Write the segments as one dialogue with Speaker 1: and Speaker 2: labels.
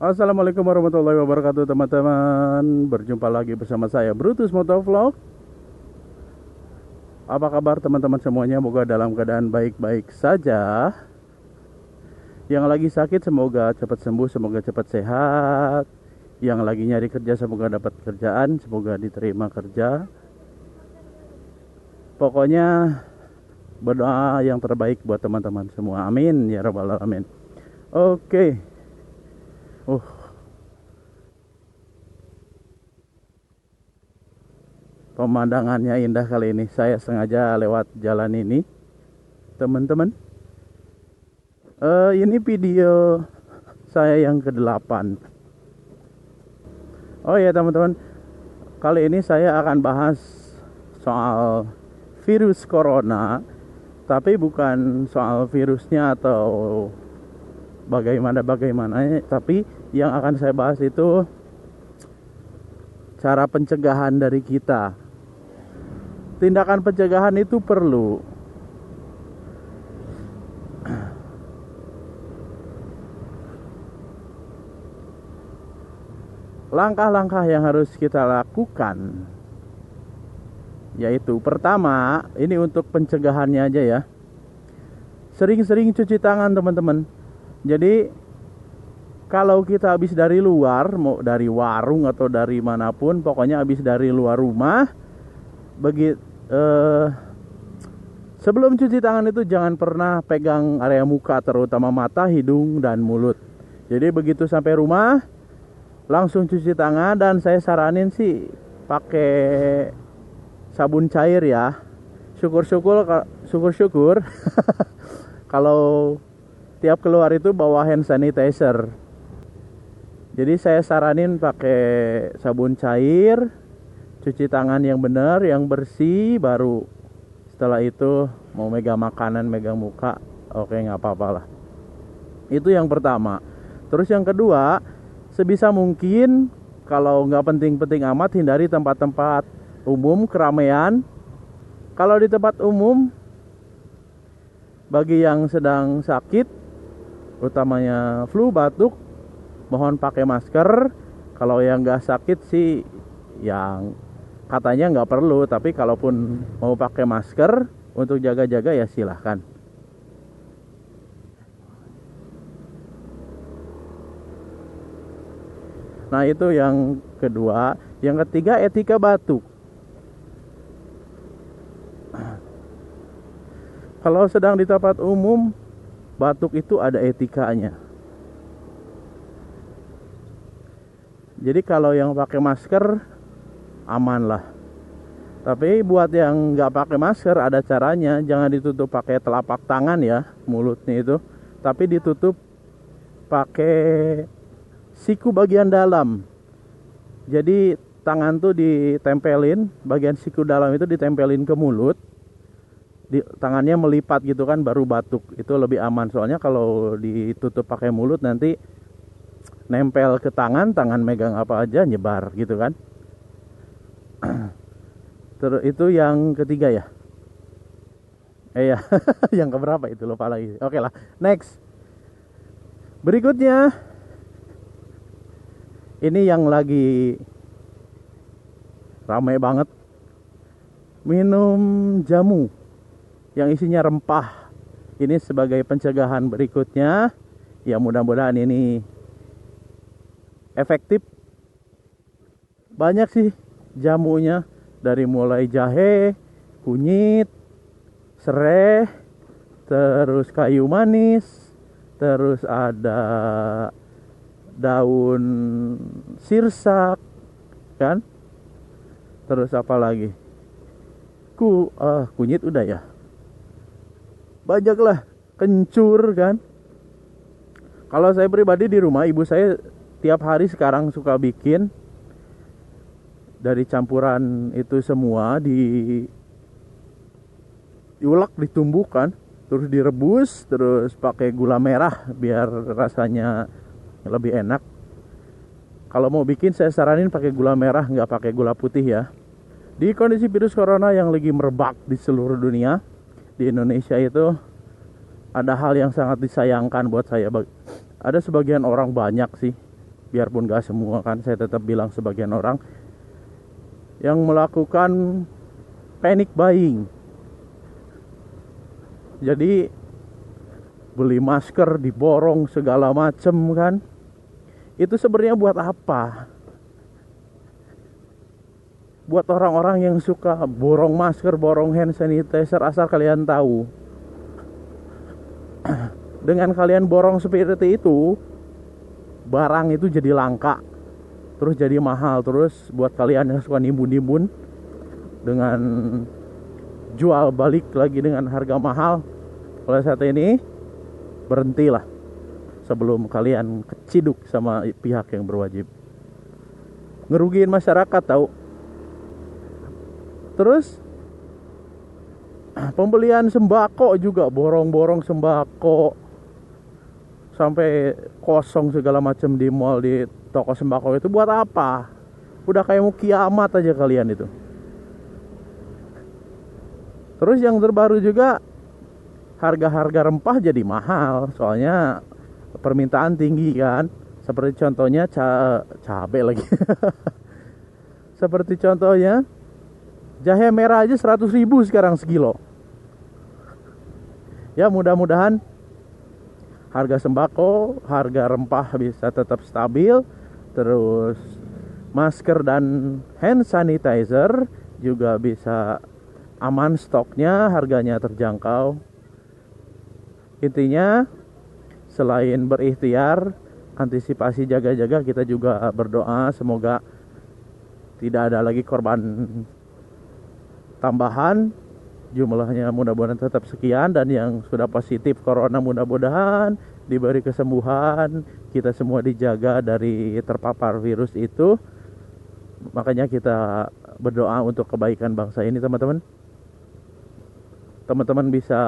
Speaker 1: Assalamualaikum warahmatullahi wabarakatuh teman-teman. Berjumpa lagi bersama saya Brutus Motovlog. Apa kabar teman-teman semuanya? Semoga dalam keadaan baik-baik saja. Yang lagi sakit semoga cepat sembuh, semoga cepat sehat. Yang lagi nyari kerja semoga dapat kerjaan, semoga diterima kerja. Pokoknya berdoa yang terbaik buat teman-teman semua. Amin ya rabbal alamin. Oke. Pemandangannya indah kali ini. Saya sengaja lewat jalan ini, teman-teman. Ini video saya yang ke-8. Oh ya teman-teman, kali ini saya akan bahas soal virus corona, tapi bukan soal virusnya atau bagaimana, tapi yang akan saya bahas itu cara pencegahan dari kita. Tindakan pencegahan itu perlu. Langkah-langkah yang harus kita lakukan yaitu pertama, ini untuk pencegahannya aja ya. Sering-sering cuci tangan teman-teman. Jadi kalau kita habis dari luar, mau dari warung atau dari manapun, pokoknya habis dari luar rumah, sebelum cuci tangan itu jangan pernah pegang area muka, terutama mata, hidung, dan mulut. Jadi begitu sampai rumah langsung cuci tangan, dan saya saranin sih pakai sabun cair ya. Syukur-syukur kalau tiap keluar itu bawa hand sanitizer. Jadi saya saranin pakai sabun cair, cuci tangan yang benar, yang bersih, baru setelah itu mau megang makanan, megang muka, oke nggak apa-apa lah. Itu yang pertama. Terus yang kedua, sebisa mungkin kalau nggak penting-penting amat, hindari tempat-tempat umum, keramaian. Kalau di tempat umum, bagi yang sedang sakit, utamanya flu, batuk, mohon pakai masker. Kalau yang nggak sakit sih, yang katanya nggak perlu, tapi kalaupun mau pakai masker untuk jaga-jaga ya silahkan. Nah itu yang kedua. Yang ketiga, etika batuk. Kalau sedang di tempat umum, batuk itu ada etikanya. Jadi kalau yang pakai masker aman lah. Tapi buat yang nggak pakai masker ada caranya. Jangan ditutup pakai telapak tangan ya, mulutnya itu, tapi ditutup pakai siku bagian dalam. Jadi tangan tuh ditempelin, bagian siku dalam itu ditempelin ke mulut. Tangannya melipat gitu kan, baru batuk. Itu lebih aman. Soalnya kalau ditutup pakai mulut nanti nempel ke tangan megang apa aja nyebar gitu kan. Terus itu yang ketiga ya. Ya, yang keberapa itu lupa lagi. Oke lah, next. Berikutnya, ini yang lagi ramai banget, minum jamu yang isinya rempah. Ini sebagai pencegahan berikutnya. Ya mudah-mudahan ini efektif. Banyak sih jamunya, dari mulai jahe, kunyit, serai, terus kayu manis, terus ada daun sirsak kan, terus apa lagi, kunyit udah ya, banyak lah, kencur kan. Kalau saya pribadi di rumah, ibu saya tiap hari sekarang suka bikin dari campuran itu semua, diulek, ditumbuhkan, terus direbus, terus pakai gula merah biar rasanya lebih enak. Kalau mau bikin saya saranin pakai gula merah, nggak pakai gula putih ya. Di kondisi virus corona yang lagi merebak di seluruh dunia, di Indonesia itu ada hal yang sangat disayangkan buat saya. Ada sebagian orang, banyak sih, biarpun gak semua kan, saya tetap bilang sebagian orang yang melakukan panic buying. Jadi beli masker diborong segala macem kan, itu sebenarnya buat apa? Buat orang-orang yang suka borong masker, borong hand sanitizer, asal kalian tahu, dengan kalian borong seperti itu, barang itu jadi langka, terus jadi mahal. Terus buat kalian yang suka nimbun-nimbun dengan jual balik lagi dengan harga mahal, oleh saat ini berhentilah sebelum kalian keciduk sama pihak yang berwajib. Ngerugiin masyarakat tahu. Terus pembelian sembako juga, borong-borong sembako sampai kosong segala macam di mall, di toko sembako itu buat apa? Udah kayak mau kiamat aja kalian itu. Terus yang terbaru juga, harga-harga rempah jadi mahal, soalnya permintaan tinggi kan. Seperti contohnya cabai lagi. Seperti contohnya jahe merah aja 100.000 sekarang sekilo. Ya mudah-mudahan harga sembako, harga rempah bisa tetap stabil. Terus masker dan hand sanitizer juga bisa aman stoknya, harganya terjangkau. Intinya selain berikhtiar, antisipasi, jaga-jaga, kita juga berdoa semoga tidak ada lagi korban tambahan. Jumlahnya mudah-mudahan tetap sekian, dan yang sudah positif corona mudah-mudahan diberi kesembuhan. Kita semua dijaga dari terpapar virus itu. Makanya kita berdoa untuk kebaikan bangsa ini, teman-teman. Teman-teman bisa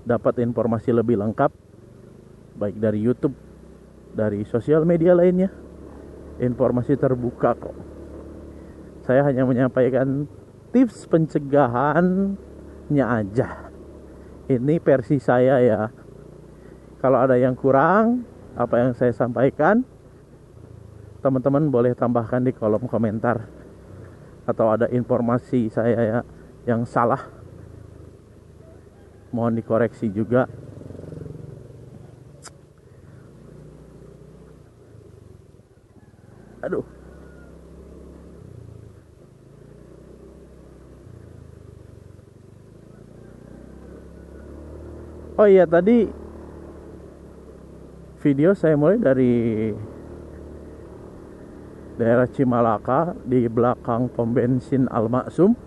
Speaker 1: dapat informasi lebih lengkap baik dari YouTube, dari sosial media lainnya. Informasi terbuka kok. Saya hanya menyampaikan tips pencegahannya aja. Ini versi saya ya. Kalau ada yang kurang apa yang saya sampaikan, teman-teman boleh tambahkan di kolom komentar. Atau ada informasi saya ya yang salah, mohon dikoreksi juga. Aduh. Oh iya, tadi video saya mulai dari daerah Cimalaka, di belakang pom bensin Al Maksum.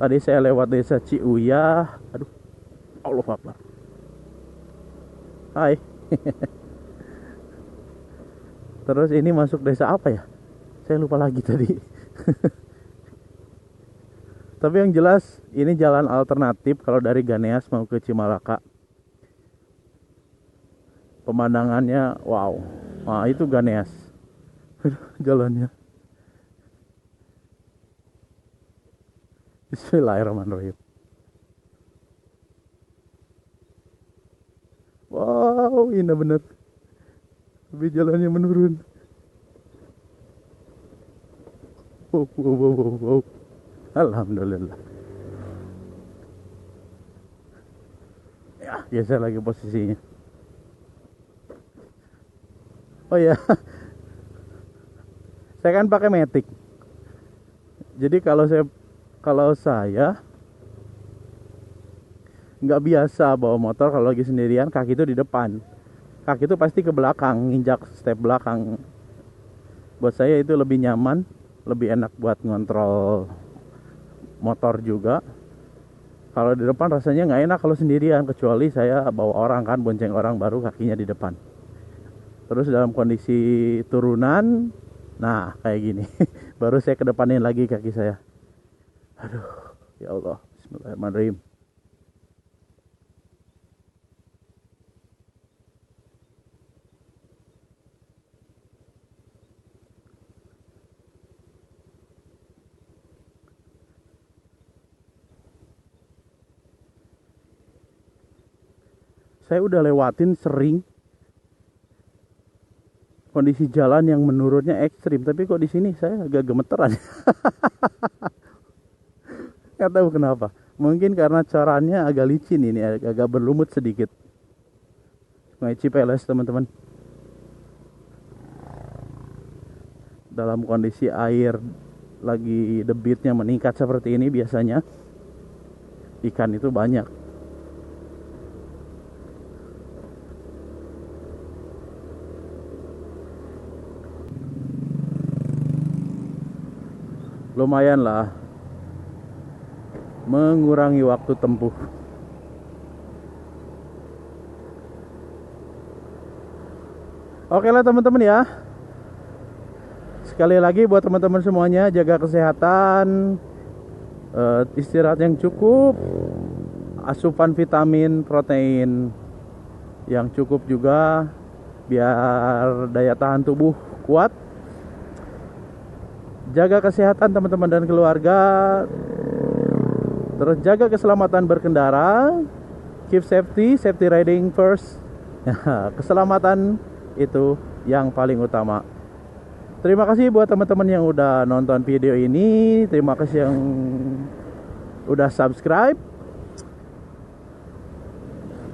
Speaker 1: Tadi saya lewat desa Ciuyah. Aduh, Allahu Akbar. Hai. Terus ini masuk desa apa ya? Saya lupa lagi tadi. Tapi yang jelas ini jalan alternatif kalau dari Ganeas mau ke Cimalaka. Pemandangannya wow. Wah, itu Ganeas. Jalannya. Bismillahirrahmanirrahim. Wow, ini bener. Tapi jalannya menurun. Wow. Alhamdulillah. Ya, geser lagi posisinya. Oh ya, saya kan pakai Matic. Jadi kalau saya nggak biasa bawa motor kalau lagi sendirian, kaki itu di depan, kaki itu pasti ke belakang, nginjak step belakang. Buat saya itu lebih nyaman, lebih enak buat ngontrol motor juga. Kalau di depan rasanya nggak enak kalau sendirian, kecuali saya bawa orang kan, bonceng orang baru kakinya di depan. Terus dalam kondisi turunan, nah kayak gini, baru saya kedepanin lagi kaki saya. Aduh, ya Allah, Bismillahirrahmanirrahim. Saya udah lewatin sering kondisi jalan yang menurunnya ekstrim, tapi kok di sini saya agak gemeteran. Nggak tahu kenapa. Mungkin karena corannya agak licin ini, agak berlumut sedikit. Sungai Cipeles, teman-teman. Dalam kondisi air lagi debitnya meningkat seperti ini, biasanya ikan itu banyak. Lumayan lah mengurangi waktu tempuh. Oke lah teman-teman ya. Sekali lagi buat teman-teman semuanya, jaga kesehatan, istirahat yang cukup, asupan vitamin, protein yang cukup juga, biar daya tahan tubuh kuat. Jaga kesehatan teman-teman dan keluarga, terus jaga keselamatan berkendara, keep safety riding first. Keselamatan itu yang paling utama. Terima kasih buat teman-teman yang udah nonton video ini, terima kasih yang udah subscribe.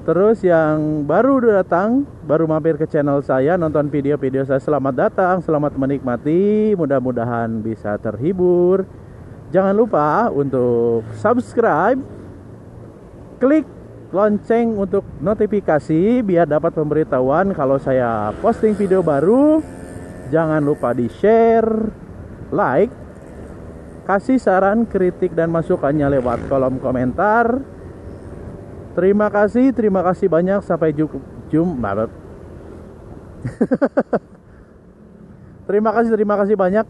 Speaker 1: Terus yang baru datang, baru mampir ke channel saya, nonton video-video saya, selamat datang, selamat menikmati, mudah-mudahan bisa terhibur. Jangan lupa untuk subscribe, klik lonceng untuk notifikasi biar dapat pemberitahuan kalau saya posting video baru. Jangan lupa di share, like, kasih saran, kritik dan masukannya lewat kolom komentar. Terima kasih banyak. Sampai jumpa. Terima kasih banyak.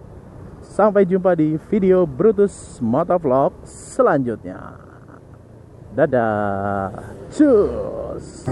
Speaker 1: Sampai jumpa di video Brutus Motovlog selanjutnya. Dadah. Cus.